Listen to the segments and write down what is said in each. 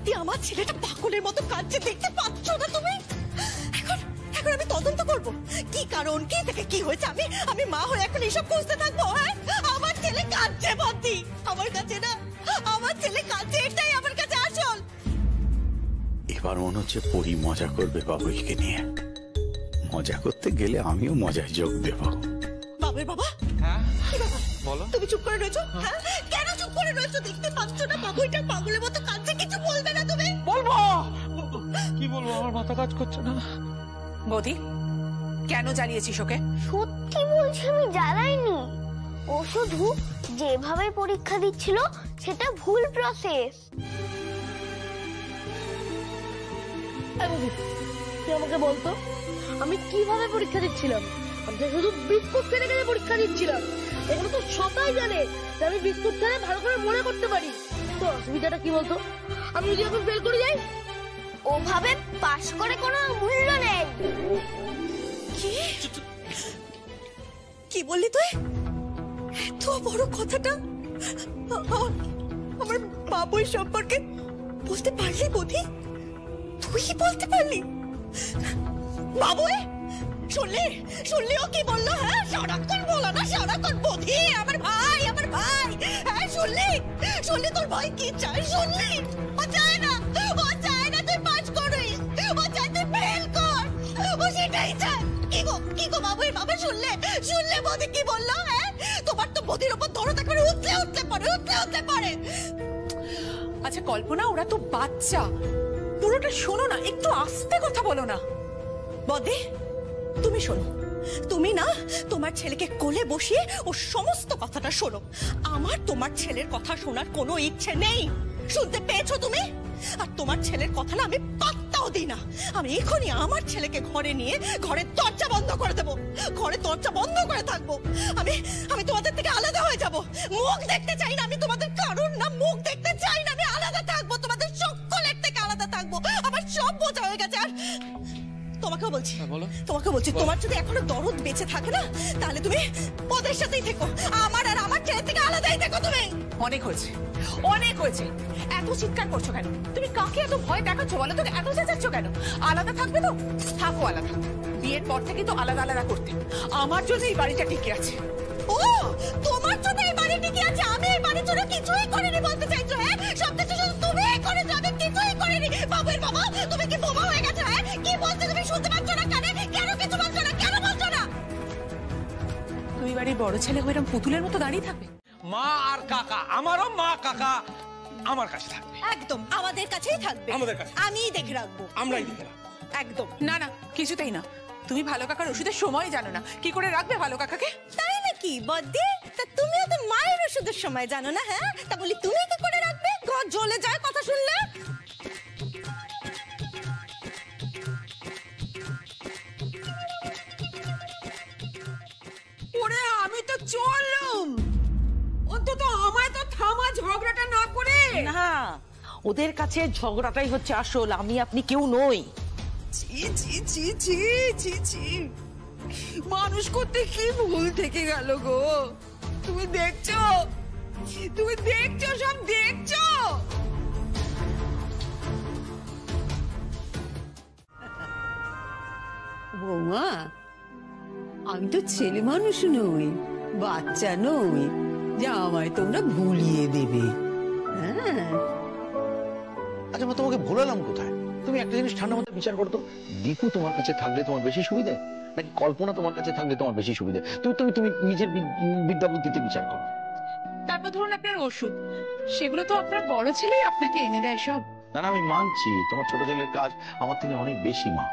বদ্দি আমার ছেলেটা পাগলের মতো কাঁদছে, দেখতে পাচ্ছ না তুমি? এখন এখন আমি তদন্ত করব কি কারণ, কি থেকে কি হয়েছে। আমি মা হয়ে এখন এসব খুঁজতে থাকবো? হ্যাঁ, আমার ছেলে কাঁদছে বদ্দি, আমার কাছে না, আমার ছেলে কাঁদছে, এটাই আমার কাছে আসল। এবার মনে হচ্ছে পরি মজা করবে বাবুইকে নিয়ে। মজা করতে গেলে আমিও মজায় যোগ দেব। বাবুর বাবা, হ্যাঁ কি ব্যাপার? বলো। তুমি চুপ করে রয়েছো? হ্যাঁ, কেন চুপ করে রয়েছো? দেখতে পাচ্ছ না বাবুইটা পাগলের মতো কাঁদছে, কিছু বলবে না তুমি? বলবো, কি বলবো, আমার মাথা কাজ করছে না। বৌদি, কেন জ্বালিয়েছিস ওকে? সত্যি বলছি আমি জ্বালাইনি। ও শুধু যেভাবে পরীক্ষা দিচ্ছিল সেটা ভুল প্রসেস। তুই আমাকে বলতো আমি কিভাবে পরীক্ষা দিচ্ছিলাম? আমি তো শুধু বিস্কুট খেতে খেতে পরীক্ষা দিচ্ছিলাম। এগুলো তো সবাই জানে যে আমি বিস্কুট খেলে ভালো করে মনে করতে পারি। তো অসুবিধাটা কি বলতো? আমি যদি এখন ফেল করে যাই? ওভাবে পাশ করে কোনো মূল্য নেই। কি কি বললি তুই? এত বড় কথাটা আমার বাবুই সম্পর্কে বলতে পারলি বৌদি? তুই বলতে পারলি? বাবুই শুনলি? শুনলি ও কি বললো? হ্যাঁ, সারাক্ষণ বলো না, সারাক্ষণ বৌদি আমার ভাই, আমার ভাই। হ্যাঁ, শুনলি? শুনলি তোর ভাই কি চায়? শুনলি? ও চায় না, ও চায় না তুই পাস করিস, ও চায় তুই ফেল কর, ও সেটাই চায়। কি গো বাবুই বাবা, শুনলে? শুনলে বৌদি কি বললো? হ্যাঁ, তোমার তো বৌদির ওপর দরদ একবারে উঠলে উঠলে পড়ে, উঠলে উঠলে পড়ে। আচ্ছা কল্পনা, ওরা তো বাচ্চা, পুরোটা শোনো না, একটু আস্তে কথা বলো না। বৌদি তুমি শোনো, তুমি না তোমার ছেলেকে কোলে বসিয়ে ও সমস্ত কথাটা শোনো। আমার তোমার ছেলের কথা শোনার কোনো ইচ্ছে নেই, শুনতে পেয়েছো তুমি? আর তোমার ছেলের কথা না আমি পাত্তাও দিই না। আমি এখনই আমার ছেলেকে ঘরে নিয়ে ঘরের দরজা বন্ধ করে দেবো, ঘরে দরজা বন্ধ করে থাকবো। আমি তোমাদের থেকে আলাদা হয়ে যাব, মুখ দেখতে চাই না আমি তোমাদের, কারণ না মুখ দেখতে চাই না। আমি আলাদা থাকবো, তোমাদের সকলের থেকে আলাদা থাকবো। আমার সব বোঝা হয়ে গেছে। আর তোমাকেও বলছি, তোমাকে বলছি, তোমার যদি এখনো দরদ বেঁচে থাকে না, তাহলে তুমি ওদের সাথেই থেকো, আমার আর আমার ছেলে থেকে আলাদাই থেকো তুমি। অনেক হয়েছে, অনেক হয়েছে। এত চিৎকার করছো কেন? তুমি কাকে এত ভয় দেখাচ্ছ বলো? তোকে এত চেঁচাচ্ছ কেন? আলাদা থাকবে তো থাকো আলাদা। বিয়ের পর থেকে তো আলাদা আলাদা করতে। আমার জন্য এই বাড়িটা টিকে আছে। ও, তোমার জন্য এই বাড়ি টিকে আছে? আমি এই বাড়ির জন্য কিছুই করিনি বলতে চাইছো? হ্যাঁ, সব কিছু শুধু তুমিই করেছো, আমি কিছুই করিনি। বাবুর বাবা, তুমি কি বোমা হয়ে গেছো? হ্যাঁ, কি বলছো তুমি? শুনতে পাচ্ছ না কানে? কেন কিছু বলছো না? কেন বলছো না? তুমি বাড়ির বড় ছেলে হয়ে এরকম পুতুলের মতো দাঁড়িয়ে থাকবে? মা আর কাকা, আমারও মা কাকা আমার কাছে থাকবে। একদম আমাদের কাছেই থাকবে, আমাদের কাছে আমিই দেখে রাখবো, আমরাই দেখে রাখবো। একদম। না না, কিছুতেই না। তুমি ভালো কাকার ওষুধের সময় জানো না, কি করে রাখবে ভালো কাকাকে? তাই নাকি বদ্দি? তা তুমিও তো মায়ের ওষুধের সময় জানো না? হ্যাঁ, তা বলি তুমি কি করে রাখবে? ঘর জ্বলে যায় কথা শুনলে। ওরে আমি তো চললুম, অন্তত আমায় তো থামা, ঝগড়াটা না করে। না, ওদের কাছে ঝগড়াটাই হচ্ছে আসল, আমি আপনি কেউ নই। ছি ছি ছি ছি ছি ছি, মানুষ করতে কি ভুল থেকে গেল গো? তুমি দেখছো, তুমি দেখছো, সব দেখছো। বৌমা, আমি তো ছেলে মানুষ নই, বাচ্চা নই যে আমায় তোমরা ভুলিয়ে দেবে। হ্যাঁ, আচ্ছা মা, তোমাকে ভুলালাম কোথায়? তুমি একটা জিনিস ঠান্ডা মাথায় বিচার করো তো, দীপু তোমার কাছে থাকলে তোমার বেশি সুবিধা নাকি কল্পনা তোমার কাছে থাকলে তোমার বেশি সুবিধা? তুমি তুমি তুমি নিজের বিদ্যা বুদ্ধিতে বিচার করো। তারপর ধরুন আপনার ওষুধ, সেগুলো তো আপনার বড় ছেলেই আপনাকে এনে দেয় সব। না না, আমি মানছি তোমার ছোট ছেলের কাজ আমার থেকে অনেক বেশি মা,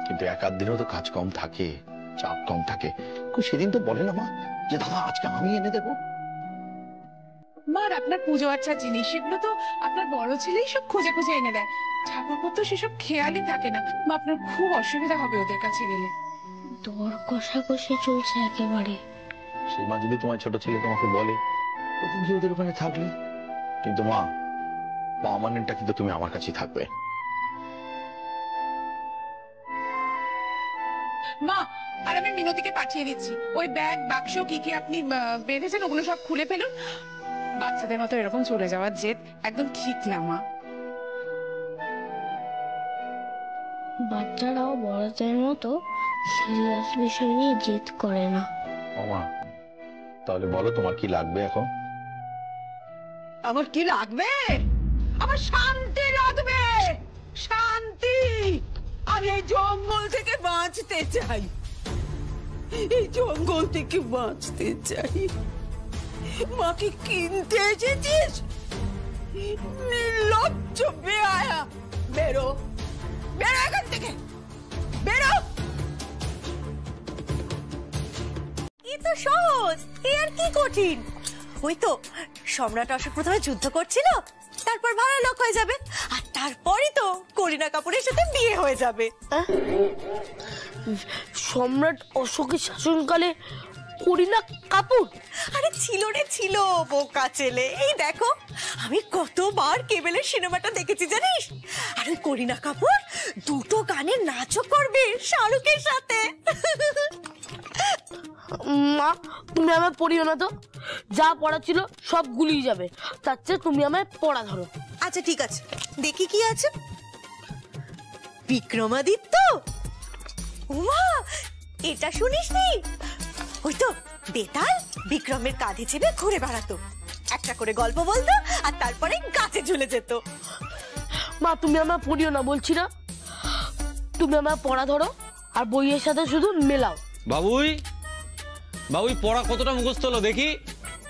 কিন্তু এক আধ দিনও তো কাজ কম থাকে, চাপ কম থাকে। সেদিন তো বলে না মা যে দাদা আজকে আমি এনে দেবো। মার আপনার পুজো আচ্ছা জিনিস, সেগুলো তো আপনার বড় ছেলেই সব খুঁজে খুঁজে এনে দেয়। ঠাকুরপো তো সেসব খেয়ালই থাকে না। মা, আপনার খুব অসুবিধা হবে ওদের কাছে গেলে। দর কষাকষি চলছে একেবারে। সেই মা যদি তোমার ছোট ছেলে তোমাকে বলে তুমি ওদের ওখানে থাকলে, কিন্তু মা পার্মানেন্টটা কিন্তু তুমি আমার কাছেই থাকবে। মা, আর আমি মিনতিকে পাঠিয়ে দিচ্ছি। ওই ব্যাগ বাক্স কি কি আপনি বেঁধেছেন ওগুলো সব খুলে ফেলুন। বাচ্চাদের মতো এরকম চলে যাওয়ার জেদ একদম ঠিক না মা। বাচ্চারাও বড়দের মতো সিরিয়াস বিষয় নিয়ে জেদ করে না। ওমা, তাহলে বলো তোমার কি লাগবে এখন? আমার কি লাগবে? আমার শান্তি লাগবে, শান্তি। আমি এই জঙ্গল থেকে বাঁচতে চাই, এই জঙ্গল থেকে বাঁচতে চাই। মাকে কিনতে এসেছিস? নির্লজ্জ বেহায়া, বেরো, বেরো এখান থেকে, বেরো। এ তো সহজ, এ আর কি কঠিন? ওই তো সম্রাট অশোক প্রথমে যুদ্ধ করছিল, তারপর ভালো লোক হয়ে যাবে, আর তারপরই তো করিনা কাপুরের সাথে বিয়ে হয়ে যাবে। সম্রাট অশোকের শাসনকালে করিনা কাপুর? আরে ছিল রে ছিল, বোকা ছেলে। এই দেখো, আমি কতবার কেবেলের সিনেমাটা দেখেছি জানিস? আর ওই করিনা কাপুর দুটো গানের নাচও করবে শাহরুখের সাথে। মা, তুমি আমায় পড়িও না তো, যা পড়া ছিল সব গুলিয়ে যাবে। তার চেয়ে তুমি আমায় পড়া ধরো। আচ্ছা ঠিক আছে, দেখি কি আছে। বিক্রমাদিত্য, উমা, এটা শুনিসনি? ওই তো বেতাল বিক্রমের কাঁধে চেপে ঘুরে বেড়াতো, একটা করে গল্প বলতো আর তারপরে গাছে ঝুলে যেত। মা, তুমি আমায় পড়িও না বলছি না, তুমি আমায় পড়া ধরো আর বইয়ের সাথে শুধু মেলাও। বাবুই, বাবুই পড়া কতটা মুখস্থ হলো দেখি?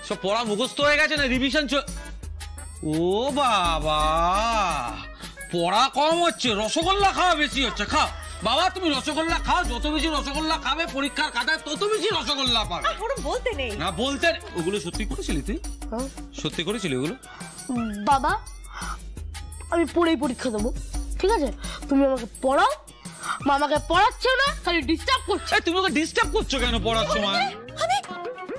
সব পড়া মুখস্থ হয়ে গেছে না রিভিশন? ও বাবা, পড়া কম হচ্ছে, রসগোল্লা খাওয়া বেশি হচ্ছে। খাও বাবা, তুমি রসগোল্লা খাও, যত বেশি রসগোল্লা খাবে পরীক্ষার খাতায় তত বেশি রসগোল্লা পাবে। ওরা বলতে নেই না, বলতে ওগুলো সত্যি করেছিলি তুই? সত্যি করেছিলি ওগুলো? বাবা, আমি পড়েই পরীক্ষা দেবো, ঠিক আছে? তুমি আমাকে পড়াও। মা আমাকে পড়াচ্ছেও না, খালি ডিস্টার্ব করছে। তুমি ওকে ডিস্টার্ব করছো কেন পড়ার সময়?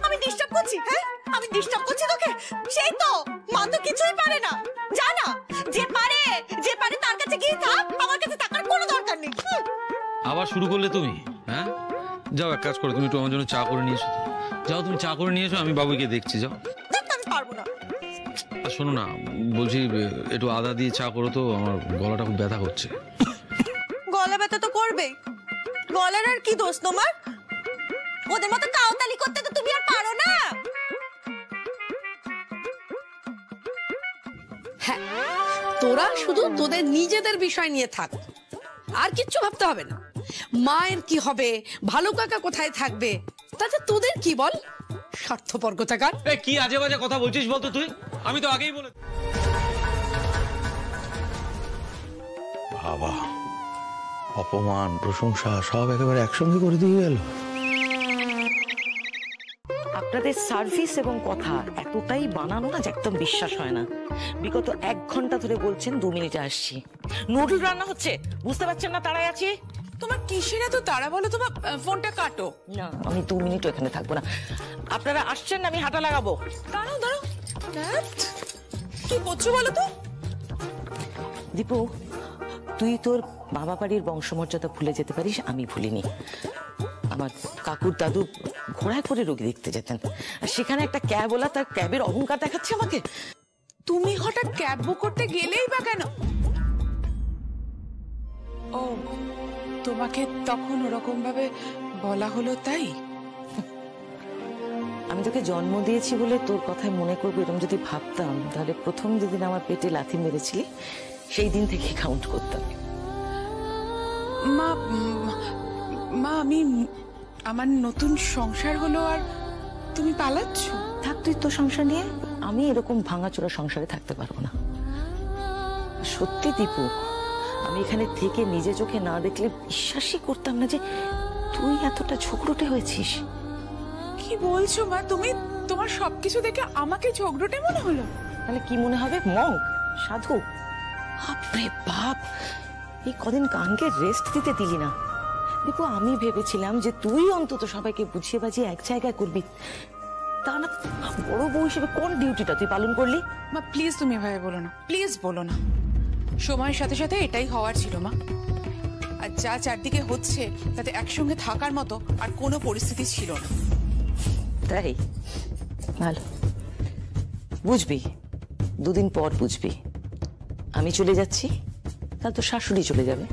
আমি ডিস্টার্ব করছি? হ্যাঁ, আমি ডিস্টার্ব করছি তোকে? সেই তো, মা তো কিছুই পারে না, জানা? যে পারে, যে পারে তার কাছে গিয়ে থাক, আমার কাছে থাকার কোনো দরকার নেই। আবার শুরু করলে তুমি? হ্যাঁ, যাও এক কাজ করো, তুমি একটু আমার জন্য চা করে নিয়ে এসো। যাও, তুমি চা করে নিয়ে এসো, আমি বাবুকে দেখছি। যাও। আমি পারবো না। আর শোনো না, বলছি একটু আদা দিয়ে চা করো তো, আমার গলাটা খুব ব্যথা করছে। গলা ব্যথা তো করবেই, গলার আর কি দোষ তোমার? ওদের মতো কাউতালি করতে তো তুমি আর পারো না। হ্যাঁ, তোরা শুধু তোদের নিজেদের বিষয় নিয়ে থাক, আর কিচ্ছু ভাবতে হবে না। মায়ের কি হবে, ভালো কাকা কোথায় থাকবে, তাতে তোদের কি বল? স্বার্থপর কোথাকার। কি আজে বাজে কথা বলছিস বলতো তুই? আমি তো আগেই বলে। বাবা, অপমান প্রশংসা সব একেবারে একসঙ্গে করে দিয়ে গেল। আপনাদের সার্ভিস এবং কথা এতটাই বানানো না যে একদম বিশ্বাস হয় না। বিগত 1 ঘন্টা ধরে বলছেন 2 মিনিটে আসছি, নুডল রান্না হচ্ছে, বুঝতে পারছেন না তাড়ায় আছি। তোমার কিসের এত তাড়া বলো? তোমার ফোনটা কাটো। না, আমি 2 মিনিটও এখানে থাকবো না। আপনারা আসছেন না, আমি হাঁটা লাগাবো। দাঁড়াও দাঁড়াও, কি করছো বলো তো? দীপু, তুই তোর বাবা বাড়ির বংশমর্যাদা ভুলে যেতে পারিস, আমি ভুলিনি। আমার কাকুর দাদু ঘোড়ায় করে রোগী দেখতে যেতেন, আর সেখানে একটা ক্যাবওয়ালা তার ক্যাবের অহংকার দেখাচ্ছে আমাকে। তুমি হঠাৎ ক্যাব বুক করতে গেলেই বা কেন? ও, তোমাকে তখন ওরকম ভাবে বলা হলো তাই? আমি তোকে জন্ম দিয়েছি বলে তোর কথায় মনে করবো এরকম যদি ভাবতাম, তাহলে প্রথম যেদিন আমার পেটে লাথি মেরেছিলি সেই দিন থেকে কাউন্ট করতাম। মা, মা, আমার নতুন সংসার হলো আর তুমি পালাচ্ছ? থাক তুই তোর সংসার নিয়ে, আমি এরকম ভাঙাচোরা সংসারে থাকতে পারবো না। সত্যি দীপু, আমি এখানে থেকে নিজে চোখে না দেখলে বিশ্বাসই করতাম না যে তুই এতটা ঝগড়টে হয়েছিস। কি বলছো মা তুমি? তোমার সবকিছু দেখে আমাকে ঝগড়টে মনে হলো? তাহলে কি মনে হবে? মঙ্ক, সাধু? বাপরে বাপ, এই কদিন কানকে রেস্ট দিতে দিলি না। দীপু, আমি ভেবেছিলাম যে তুই অন্তত সবাইকে বুঝিয়ে বাজিয়ে এক জায়গায় করবি, তা না বড় বউ হিসেবে কোন ডিউটিটা তুই পালন করলি? মা প্লিজ তুমি এভাবে বলো না, প্লিজ বলো না। সময়ের সাথে সাথে এটাই হওয়ার ছিল মা। আর যা চারদিকে হচ্ছে তাতে একসঙ্গে থাকার মতো আর কোনো পরিস্থিতি ছিল না। তাই ভালো। বুঝবি, দুদিন পর বুঝবি। আমি চলে যাচ্ছি, তাহলে তোর শাশুড়ি চলে যাবে,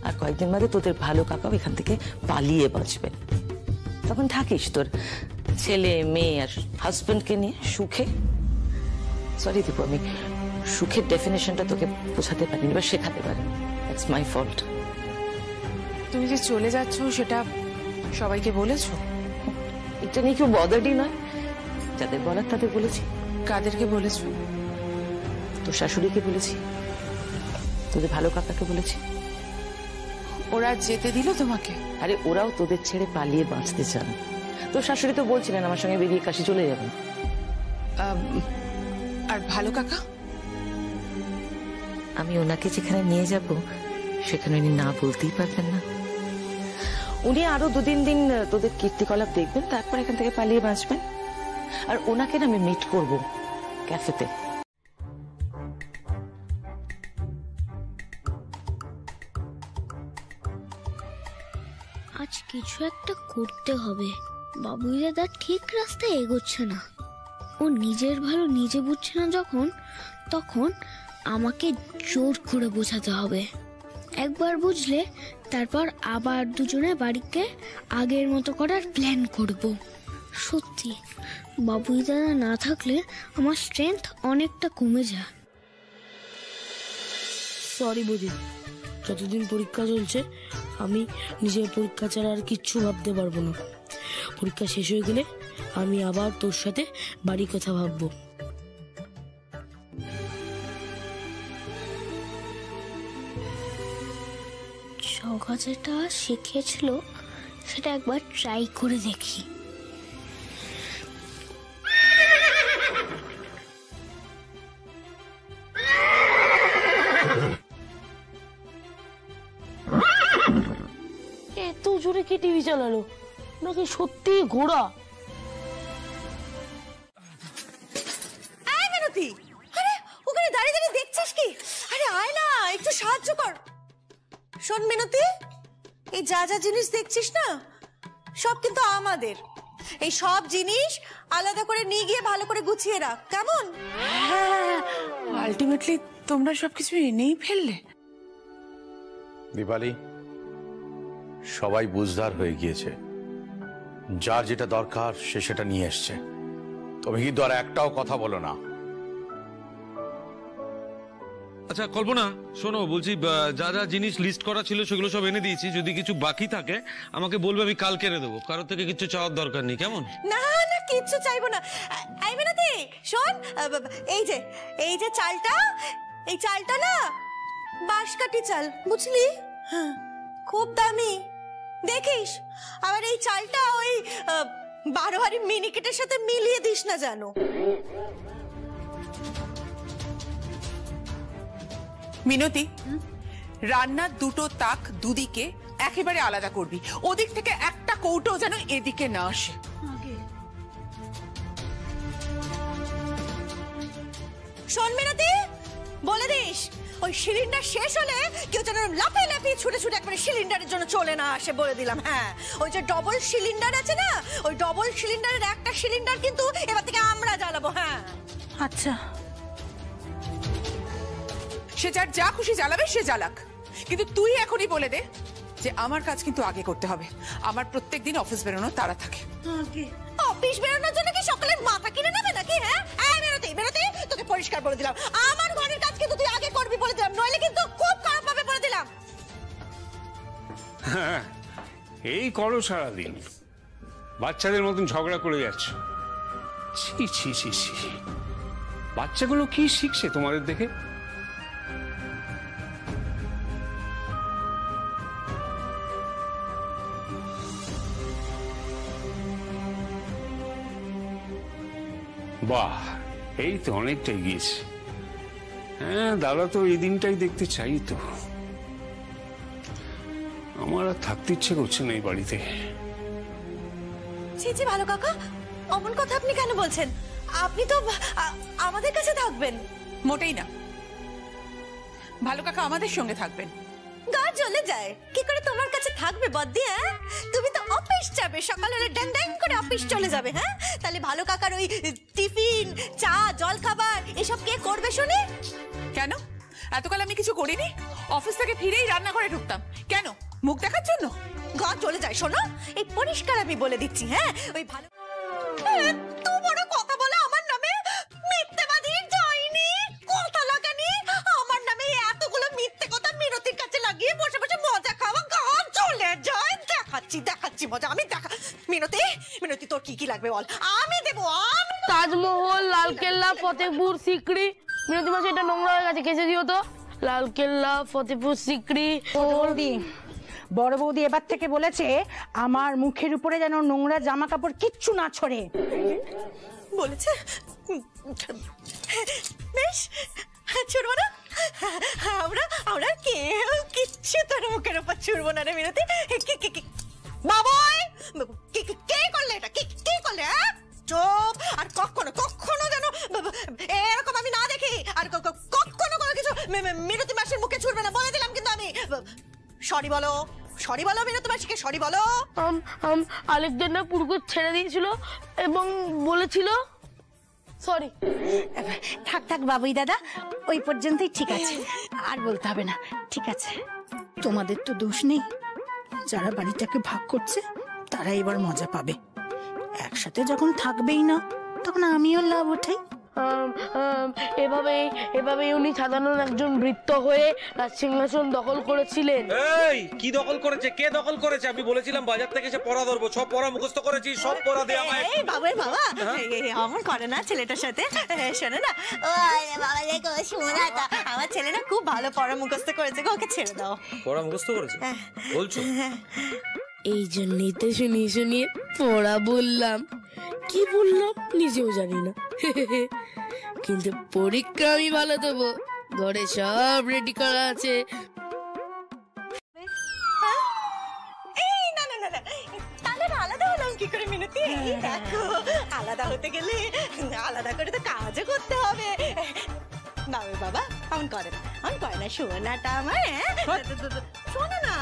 আর কয়েকদিন বাদে তোদের ভালো কাকাও এখান থেকে পালিয়ে বাঁচবে। তখন থাকিস তোর ছেলে মেয়ে আর হাজবেন্ডকে নিয়ে সুখে। সরি দীপু, আমি সুখের ডেফিনেশনটা তোকে বোঝাতে পারিনি বা শেখাতে পারিনি। It's my fault. তুমি যে চলে যাচ্ছ সেটা সবাইকে বলেছো? এটা নিয়ে কেউ বদারই নয়, যাদের বলার তাদের বলেছি। কাদেরকে বলেছো? তোর শাশুড়িকে বলেছি, তোদের ভালো কাকাকে বলেছি। ওরা যেতে দিল তোমাকে? আরে ওরাও তোদের ছেড়ে পালিয়ে বাঁচতে চান। তোর শাশুড়ি তো বলছিলেন আমার সঙ্গে বেরিয়ে কাশি চলে যাবেন। আর ভালো কাকা? আমি ওনাকে যেখানে নিয়ে যাব সেখানে উনি না বলতেই পারবেন না। উনি আরো 2-3 দিন তোদের কীর্তিকলাপ দেখবেন, তারপর এখান থেকে পালিয়ে বাঁচবেন। আর ওনাকে না আমি মিট করব ক্যাফেতে। আজ কিছু একটা করতে হবে। বাবুই দাদা ঠিক রাস্তায় এগোচ্ছে না। ও নিজের ভালো নিজে বুঝছে না যখন, তখন আমাকে জোর করে বোঝাতে হবে। একবার বুঝলে তারপর আবার দুজনে বাড়িকে আগের মতো করার প্ল্যান করব। সত্যি বাবুই দাদা না থাকলে আমার স্ট্রেংথ অনেকটা কমে যায়। সরি বৌদি, যতদিন পরীক্ষা চলছে আমি নিজের পরীক্ষা ছাড়া আর কিচ্ছু ভাবতে পারবো না। পরীক্ষা শেষ হয়ে গেলে আমি আবার তোর সাথে বাড়ির কথা ভাববো। জগা যেটা শিখিয়েছিল সেটা একবার ট্রাই করে দেখি। এত জোরে কে টিভি চালালো? নাকি সত্যি ঘোড়া? আয় মিনতি, আরে ওখানে দাঁড়িয়ে দাঁড়িয়ে দেখছিস কি? আরে আয় না, একটু সাহায্য কর। শোন মিনতি, এই যা যা জিনিস দেখছিস না সব কিন্তু আমাদের। এই সব জিনিস আলাদা করে নিয়ে গিয়ে ভালো করে গুছিয়ে রাখ, কেমন? আলটিমেটলি তোমরা সবকিছু এনেই ফেললে। দীপালি, সবাই বুঝদার হয়ে গিয়েছে, যার যেটা দরকার সে সেটা নিয়ে এসছে। তুমি কিন্তু আর একটাও কথা বলো না। আচ্ছা কল্পনা, শোনো, বলছি যা যা জিনিস লিস্ট করা ছিল সেগুলো সব এনে দিয়েছি। যদি কিছু বাকি থাকে আমাকে বলবে, আমি কালকে এনে দেবো। কারোর থেকে কিছু চাওয়ার দরকার নেই, কেমন? না না, কিচ্ছু চাইবো না। এই মিনতি শোন, এই যে চালটা, এই চালটা না বাঁশকাঠি চাল, বুঝলি? হ্যাঁ, খুব দামি। দেখিস আবার এই চালটা ওই 12 হাড়ি মিনিকেটের সাথে মিলিয়ে দিস না জানো। মিনতি, রান্নার দুটো তাক দুদিকে একেবারে আলাদা করবি। ওদিক থেকে একটা কৌটো যেন এদিকে না আসে। শোন মিনতি, বলে দিস ওই সিলিন্ডার শেষ হলে কেউ যেন লাফিয়ে লাফিয়ে ছুটে ছুটে একবারে সিলিন্ডারের জন্য চলে না আসে, বলে দিলাম। হ্যাঁ, ওই যে ডবল সিলিন্ডার আছে না, ওই ডবল সিলিন্ডারের একটা সিলিন্ডার কিন্তু এবার থেকে আমরা জ্বালাবো। হ্যাঁ আচ্ছা, সে যার যা খুশি জ্বালাবে সে জ্বালাক, কিন্তু তুই এখনই বলে দে যে আমার কাজ কিন্তু আগে করতে হবে। আমার প্রত্যেকদিন অফিস বেরোনোর তাড়া থাকে। অফিস বেরোনোর জন্য কি সকালে মাথা কিনে নেবে নাকি? হ্যাঁ, বেরোতে বেরোতে তোকে পরিষ্কার বলে দিলাম, আমার ঘরের কাজ কিন্তু তুই আগে করবি বলে দিলাম, নইলে কিন্তু খুব খারাপ হবে বলে দিলাম। হ্যাঁ, এই করো সারাদিন, বাচ্চাদের মতন ঝগড়া করে যাচ্ছ। ছি ছি ছি ছি, বাচ্চাগুলো কি শিখছে তোমাদের দেখে? বাহ, এই তো অনেকটা এগিয়েছে। হ্যাঁ, দাদা তো এই দিনটাই দেখতে চাই। তো আমার আর থাকতে ইচ্ছে করছে না এই বাড়িতে। ছি ছি, ভালো কাকা, অমন কথা আপনি কেন বলছেন? আপনি তো আমাদের কাছে থাকবেন। মোটেই না, ভালো কাকা আমাদের সঙ্গে থাকবেন। গা জ্বলে যায়। কি করে তোমার কাছে থাকবে বদ্দি? হ্যাঁ, তুমি তো অফিস যাবে, সকালে ড্যাং ড্যাং করে অফিস চলে যাবে। হ্যাঁ, তাহলে ভালো কাকার ওই টিফিন, চা, জল খাবার এসব কে করবে শুনি? কেন এতকাল আমি কিছু করিনি? অফিস থেকে ফিরেই রান্না করে ঢুকতাম। কেন, মুখ দেখার জন্য? গা চলে যায়। শোনো, এই পরিষ্কার আমি বলে দিচ্ছি। হ্যাঁ, ওই ভালো এত বড় কথা বলে আমার নামে মিথ্যেবাদী যায়নি, কথা লাগানি। আমার নামে এতগুলো মিথ্যে কথা মিনতির কাছে লাগিয়ে বসে বসে মজা খাওয়া। গা চলে যায়। দেখাচ্ছি মজা আমি। মিনতি তোর কি কি লাগবে বল, আমি দেবো। আমি তাজমহল, লালকেল্লা, ফতেহপুর সিকরি। মিনতি মাসে এটা নোংরা হয়ে গেছে, কেচে দিও তো। লালকেল্লা, ফতেহপুর সিকরি। বৌদি, বড় বৌদি এবার থেকে বলেছে আমার মুখের উপরে যেন নোংরা জামা কাপড় কিচ্ছু না ছড়ে। বলেছে বেশ, ছুড়বো না। আমরা কেউ কিচ্ছু তোর মুখের উপর ছুড়বো না রে মিনতি। বাবাই, কে করলে এটা? কে করলে? চুপ। আর কখনো যেন এরকম আমি না দেখি। আর কখনো কোনো কিছু মিনতি মাসির মুখে ছুড়বে না, বলে দিলাম কিন্তু আমি। সরি বলো মিনতি মাসিকে, সরি বলো। আলেকজান্ডার পুরকুর ছেড়ে দিয়েছিল এবং বলেছিল সরি। থাক বাবুই দাদা, ওই পর্যন্তই ঠিক আছে, আর বলতে হবে না। ঠিক আছে, তোমাদের তো দোষ নেই। যারা বাড়িটাকে ভাগ করছে তারা এবার মজা পাবে। একসাথে যখন থাকবেই না, তখন আমিও লাভ উঠাই। এভাবেই উনি সাধারণ একজন ভৃত্য হয়ে রাজসিংহাসন দখল করেছিলেন। এই কি দখল করেছে? কে দখল করেছে? আমি বলেছিলাম বাজার থেকে এসে পড়া ধরবো, সব পড়া মুখস্থ করেছি, সব পড়া দে আমায়। এই বাবা অমন করে না ছেলেটার সাথে। শোনো না, ও বাবা দেখো শোনাটা, আমার ছেলেটা খুব ভালো পড়া মুখস্থ করেছে গো, ওকে ছেড়ে দাও। পড়া মুখস্থ করেছে বলছো? এই জন্যই তো শুনিয়ে পড়া বললাম। কি বললাম নিজেও জানি না, কিন্তু পরীক্ষা আমি ভালো দেবো। ঘরে সব রেডি করা আছে। এই না, তাহলে আলাদা হলাম কি করে মিনতি? দেখো, আলাদা হতে গেলে আলাদা করে তো কাজও করতে হবে। বাবা এমন করে না শোনাটা আমার। শোনো না,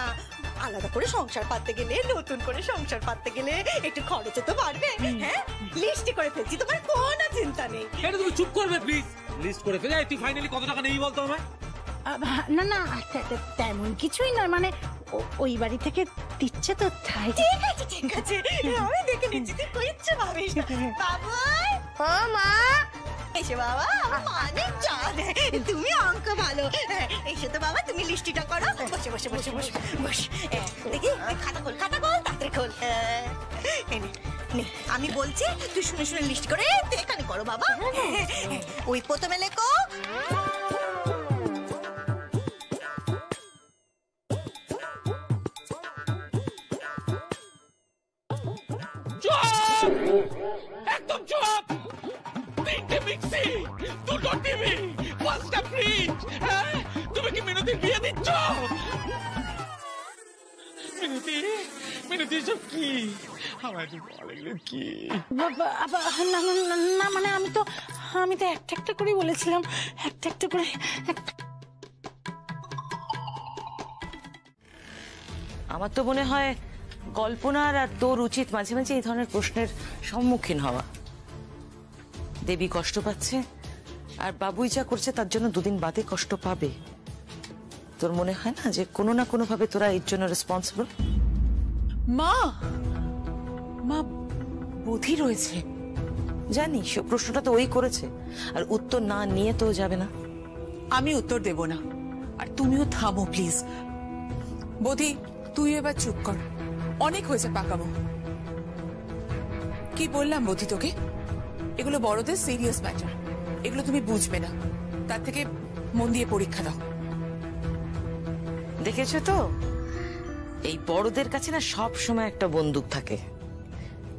আলাদা করে সংসার পাততে গেলে, নতুন করে সংসার পাততে গেলে একটু খরচ তো বাড়বে। হ্যাঁ, লিস্ট করে ফেলছি, তোমার কোনো চিন্তা নেই। এটা তুমি চুপ করবে প্লিজ। লিস্ট করে ফেলে তুই ফাইনালি কত টাকা নেই বলতো আমায়? না তেমন কিছুই নয়, মানে ওই বাড়ি থেকে দিচ্ছে তো, তাই। ঠিক আছে, আমি দেখে নিচ্ছি, তুই কিচ্ছু ভাবিস না। বাবাই, মা এসে বাবা, মানে জান তুমি অঙ্ক ভালো। এসে তো বাবা, তুমি লিস্টিটা করো। বস দেখি, খাতা খোল তাড়াতাড়ি খোল। আমি বলছি, তুই শুনে লিস্ট করে এখানে করো বাবা। ওই প্রথমে লেখো একদম চুপ। তিনটে মিক্সি, দুটো টিভি, পাঁচটা ফ্রিজ। তুমি কি মিনতির বিয়ে দিচ্ছ? মিনতি সব কি? আমার কি? না মানে আমি তো একটা করে বলেছিলাম, একটা করে। আমার তো মনে হয় কল্পনার আর তোর উচিত মাঝে মাঝে এই ধরনের প্রশ্নের সম্মুখীন হওয়া। দেবী কষ্ট পাচ্ছে, আর বাবুই যা করছে তার জন্য দুদিন বাদে কষ্ট পাবে। তোর মনে হয় না যে কোনো না কোনো ভাবে তোরা এর জন্য রেসপন্সিবল? মা বুদ্ধি রয়েছে। জানি, সে প্রশ্নটা তো ওই করেছে, আর উত্তর না নিয়ে তো যাবে না। আমি উত্তর দেব না, আর তুমিও থামো প্লিজ। বোধি, তুই এবার চুপ কর, অনেক হয়েছে পাকামো। কি বললাম বোধি তোকে? এগুলো বড়দের সিরিয়াস ম্যাটার, এগুলো তুমি বুঝবে না। তার থেকে মন দিয়ে পরীক্ষা দাও। দেখেছো তো, এই বড়দের কাছে না সব সময় একটা বন্দুক থাকে।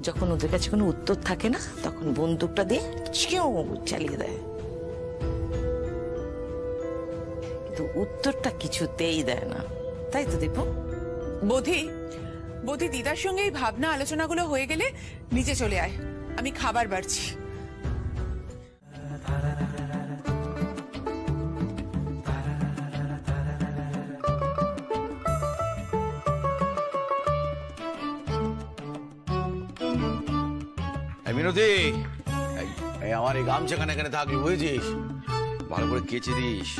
যখন ওদের কাছে কোনো উত্তর থাকে না, তখন বন্দুকটা দিয়ে চালিয়ে দেয়, কিন্তু উত্তরটা কিছুতেই দেয় না। তাই তো দীপু? বোধি দিদার সঙ্গে এই ভাবনা আলোচনাগুলো হয়ে গেলে নিচে চলে আয়, আমি খাবার বাড়ছি। মিনতি, আমার এই গামছাখানে এখানে থাকলি বুঝেছিস, ভালো করে কেচে দিস।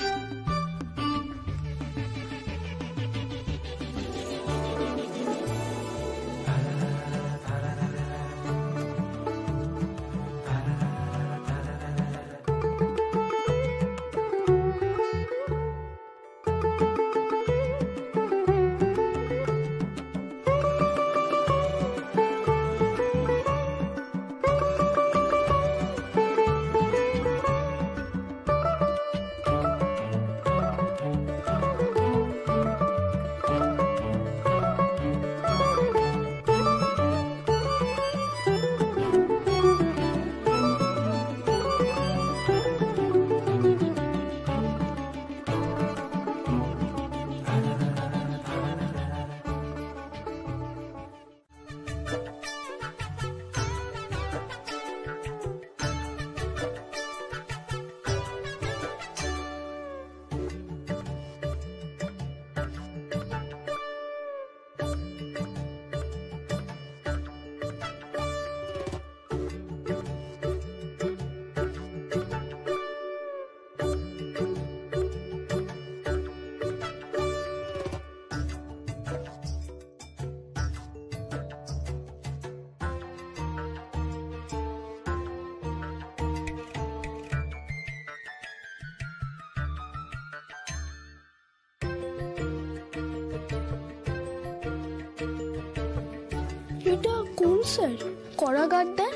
এটা কোন স্যার? কড়া গাদ্দার?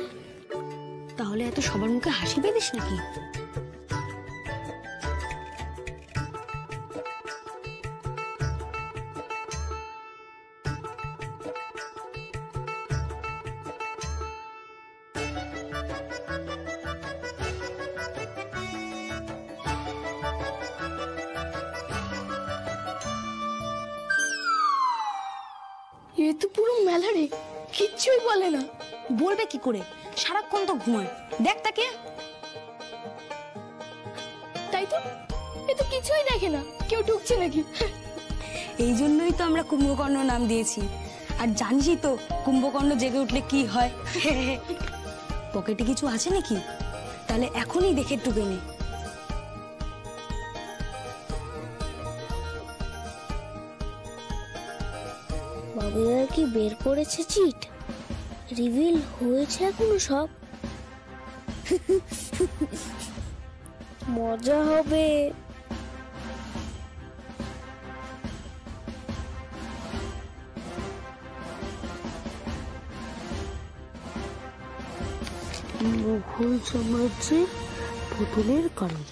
তাহলে এত সবার মুখে হাসি পেতিস নাকি? এ তো পুরো মেলা রে, কিচ্ছুই বলে না। বলবে কি করে, সারাক্ষণ তো ঘুমায়। দেখ তাকে। তাই তো, এ তো কিছুই দেখে না, কেউ ঢুকছে নাকি। এই জন্যই তো আমরা কুম্ভকর্ণ নাম দিয়েছি। আর জানিসই তো কুম্ভকর্ণ জেগে উঠলে কি হয়। পকেটে কিছু আছে নাকি? তাহলে এখনই দেখে টুকে নে। বাবুরা কি বের করেছে চিট? রিভিল হয়েছে এখনো সব? মজা হবে। মুঘল সাম্রাজ্যের পতনের কারণ।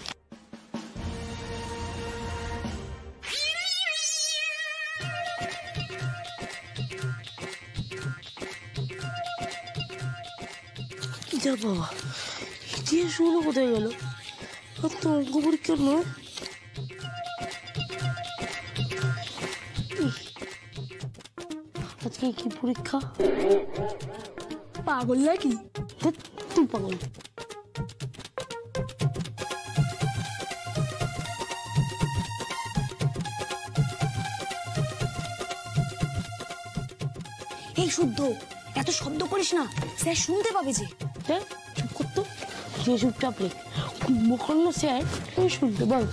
যা বাবা, ইতিহাসগুলো কোথায় গেল? আর তো অঙ্ক পরীক্ষা নয়। আজকে কি পরীক্ষা? পাগল নাকি? তুই পাগল। এই শুদ্ধ, এত শব্দ করিস না, স্যার শুনতে পাবে যে। চুপ করতো, যে চুপচাপ রে। কুম্ভকর্ণ স্যার শুনতে পাবে।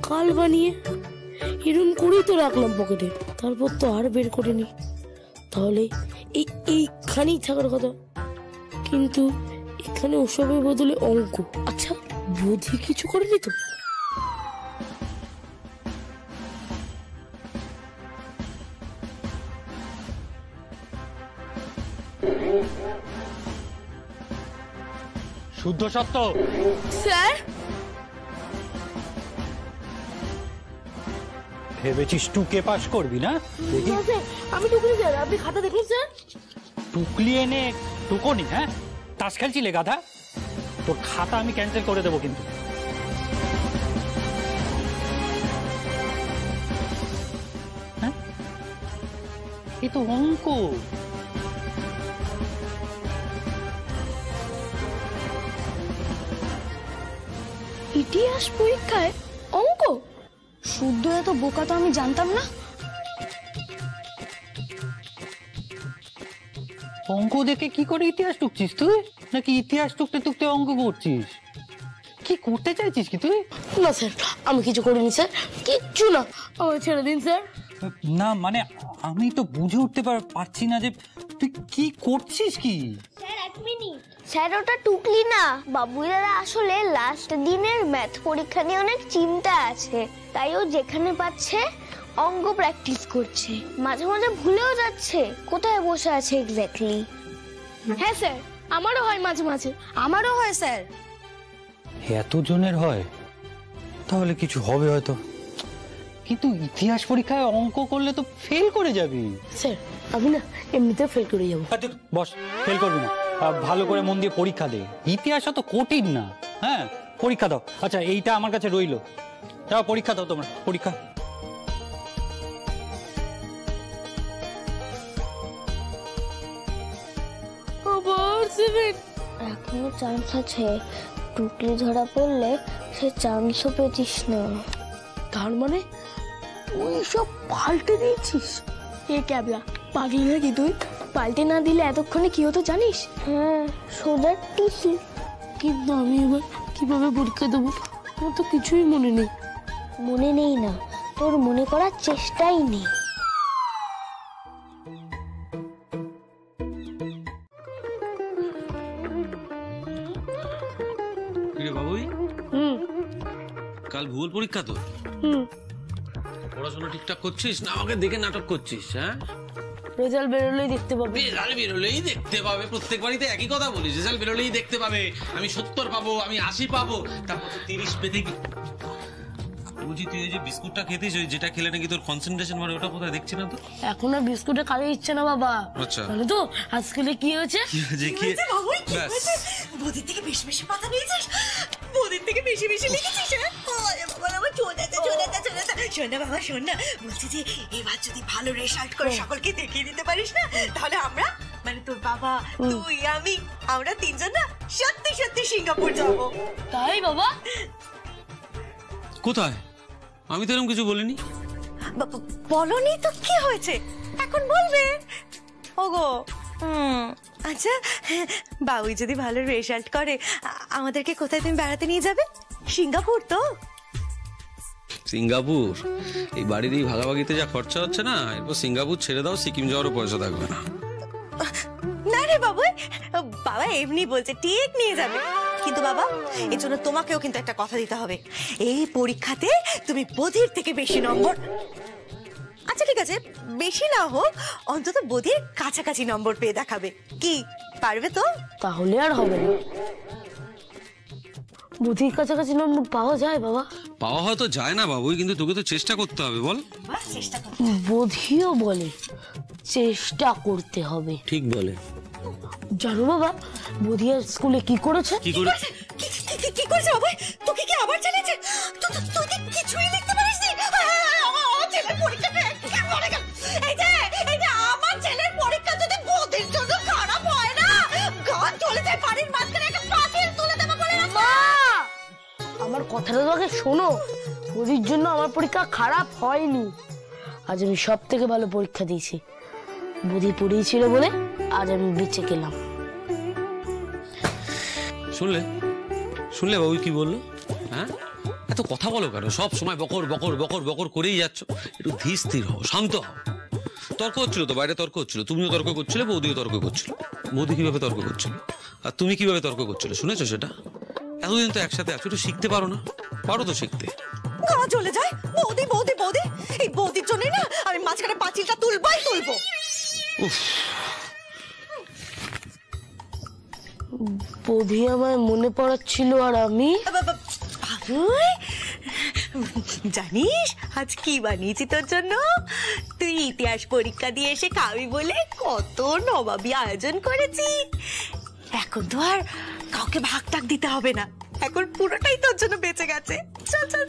কাল বানিয়ে এরম করেই তো রাখলাম পকেটে, তারপর তো আর বের করিনি। তাহলে এইখানেই থাকার কথা, কিন্তু এখানে ওসবের বদলে অঙ্ক। আচ্ছা, বুদ্ধি কিছু করেনি তো? শুদ্ধ সত্য স্যার। ভেবেছিস টুকে পাস করবি না? আমি টুকলি স্যার, আপনি খাতা দেখুন স্যার। টুকলি এনে টুকোনি? হ্যাঁ, তাস খেলছিলে গাধা? তোর খাতা আমি ক্যান্সেল করে দেবো কিন্তু। হ্যাঁ, এ তো অঙ্ক। ইতিহাস পরীক্ষায় অঙ্ক? শুদ্ধ এত বোকা তো আমি জানতাম না। অঙ্ক দেখে কি করে ইতিহাস টুকছিস তুই, নাকি ইতিহাস টুকতে টুকতে অঙ্ক করছিস? কি করতে চাইছিস কি তুই? না স্যার, আমি কিছু করিনি স্যার, কিচ্ছু না, আমার ছেড়ে দিন স্যার। না মানে আমি তো বুঝে উঠতে পারছি না যে তুই কি করছিস কি। স্যার এক মিনিট, স্যার ওটা টুকলি না, বাবুই দাদা আসলে লাস্ট দিনের ম্যাথ পরীক্ষা নিয়ে অনেক চিন্তা আছে, তাই ও যেখানে পাচ্ছে অঙ্ক প্র্যাকটিস করছে, মাঝে মাঝে ভুলেও যাচ্ছে কোথায় বসে আছে এক্স্যাক্টলি। হ্যাঁ স্যার, আমারও হয় মাঝে মাঝে, আমারও হয় স্যার। এতজনের হয় তাহলে কিছু হবে হয়তো, কিন্তু ইতিহাস পরীক্ষায় অঙ্ক করলে তো ফেল করে যাবি। স্যার আমি না এমনিতে ফেল করে যাবো। বস, ফেল করবি না, ভালো করে মন দিয়ে পরীক্ষা দে, ইতিহাস তো কঠিন না। হ্যাঁ পরীক্ষা দাও। আচ্ছা এইটা আমার কাছে রইলো, যাও পরীক্ষা দাও তোমরা, পরীক্ষা। এখনো চান্স আছে, টুকলি ধরা পড়লে সে চান্সও পেতিস না। তার মানে তুই সব পাল্টে দিয়েছিস? এ ক্যাবলা, পাগলি নাকি তুই? পাল্টে না দিলে এতক্ষণে কি হতো জানিস? হ্যাঁ, সোজা টিসি। কিন্তু আমি এবার কিভাবে পরীক্ষা দেবো? আমার তো কিছুই মনে নেই। মনে নেই না, তোর মনে করার চেষ্টাই নেই। বাবুই, কাল ভূগোল পরীক্ষা তো, পড়াশোনা ঠিকঠাক করছিস না আমাকে দেখে নাটক করছিস? হ্যাঁ, রেজাল্ট বেরোলেই দেখতে পাবে। রেজাল্ট বেরোলেই দেখতে পাবে? প্রত্যেক বাড়িতে একই কথা বলিস, রেজাল্ট বেরোলেই দেখতে পাবে। আমি 70 পাবো, আমি 80 পাবো, তারপর 30 পেতে কি? বুঝি তুই যে বিস্কুটটা খেতিস, ওই যেটা খেলে নাকি তোর কনসেন্ট্রেশন বাড়ে, ওটা কোথায় দেখছি না তো। এখন আর বিস্কুটে খাওয়া ইচ্ছে না বাবা। আচ্ছা, জানো তো আজকাল কি হয়েছে? বৌদির থেকে বেশি বেশি পাতা নিয়েছিস, বৌদির থেকে বেশি বেশি লিখেছিস। শোন না বাবা, শোন না, বলছি যে এবার যদি ভালো রেজাল্ট করে সকলকে দেখিয়ে দিতে পারিস না, তাহলে আমরা, মানে তোর বাবা, তুই, আমি, আমরা তিনজন না সত্যি সত্যি সিঙ্গাপুর যাবো। তাই বাবা? কোথায়? আমি তো এরকম কিছু বলিনি। বলনি তো কি হয়েছে, এখন বলবে। ওগো, আচ্ছা বাবুই যদি ভালো রেজাল্ট করে আমাদেরকে কোথায় তুমি বেড়াতে নিয়ে যাবে? সিঙ্গাপুর তো? সিঙ্গাপুর? এই বাড়ির এই ভাগাভাগিতে যা খরচা হচ্ছে না, এরপর সিঙ্গাপুর ছেড়ে দাও, সিকিম যাওয়ারও পয়সা থাকবে না। না রে বাবু, বাবা এমনি বলছে, ঠিক নিয়ে যাবে, কিন্তু বাবা এর জন্য তোমাকেও কিন্তু একটা কথা দিতে হবে। এই পরীক্ষাতে তুমি বধির থেকে বেশি নম্বর, আচ্ছা ঠিক আছে বেশি না হোক, অন্তত বধির কাছাকাছি নম্বর পেয়ে দেখাবে। কি পারবে তো? তাহলে আর হবে না। বধির কাছাকাছি নম্বর পাওয়া যায় বাবা? পাওয়া হয়তো যায় না বাবুই, কিন্তু তোকে তো চেষ্টা করতে হবে, বল। বধিও বলে চেষ্টা করতে হবে। ঠিক বলে। জানো বাবা বধিয়া স্কুলে কি করেছে? কি করেছে? কি করেছে বাবা? তোকে কি আবার চালিয়েছে? তুই কিছুই লিখতে পারিস নি? আমার ছেলের পরীক্ষাটা কেমন হয়ে গেল? এই যে আমার ছেলের পরীক্ষা যদি বধির জন্য খারাপ হয় না, গান চলে যায় বাড়ির মাঝখানে একটা পাতিল তুলে দেবো বলে। মা, আমার কথাটা তো আগে শোনো। বধির জন্য আমার পরীক্ষা খারাপ হয়নি, আজ আমি সব থেকে ভালো পরীক্ষা দিয়েছি। বধি পড়িয়েছিল বলে আজ আমি বেঁচে গেলাম। শুনলে বাবু কি বললো? হ্যাঁ, এত কথা বলো কেন? সব সময় বকর বকর বকর বকর করেই যাচ্ছ। একটু ধীর স্থির হও, শান্ত হও। তর্ক হচ্ছিল তো, বাইরে তর্ক হচ্ছিল, তুমিও তর্ক করছিলে, বৌদিও তর্ক করছিল। বৌদি কিভাবে তর্ক করছিল আর তুমি কিভাবে তর্ক করছিলে শুনেছো সেটা? এতদিন তো একসাথে আছো, একটু শিখতে পারো না? পারো তো শিখতে। গান চলে যায় বৌদি বৌদি বৌদি, এই বৌদির জন্যই না আমি মাঝখানে পাঁচিলটা তুলবো। উফ, বধি আমায় মনে পড়াচ্ছিল আর আমি। জানিস আজ কি বানিয়েছি তোর জন্য? তুই ইতিহাস পরীক্ষা দিয়ে এসে খাবি বলে কত নবাবী আয়োজন করেছি। এখন তো আর কাউকে ভাগ টাক দিতে হবে না, এখন পুরোটাই তোর জন্য বেঁচে গেছে। চল চল।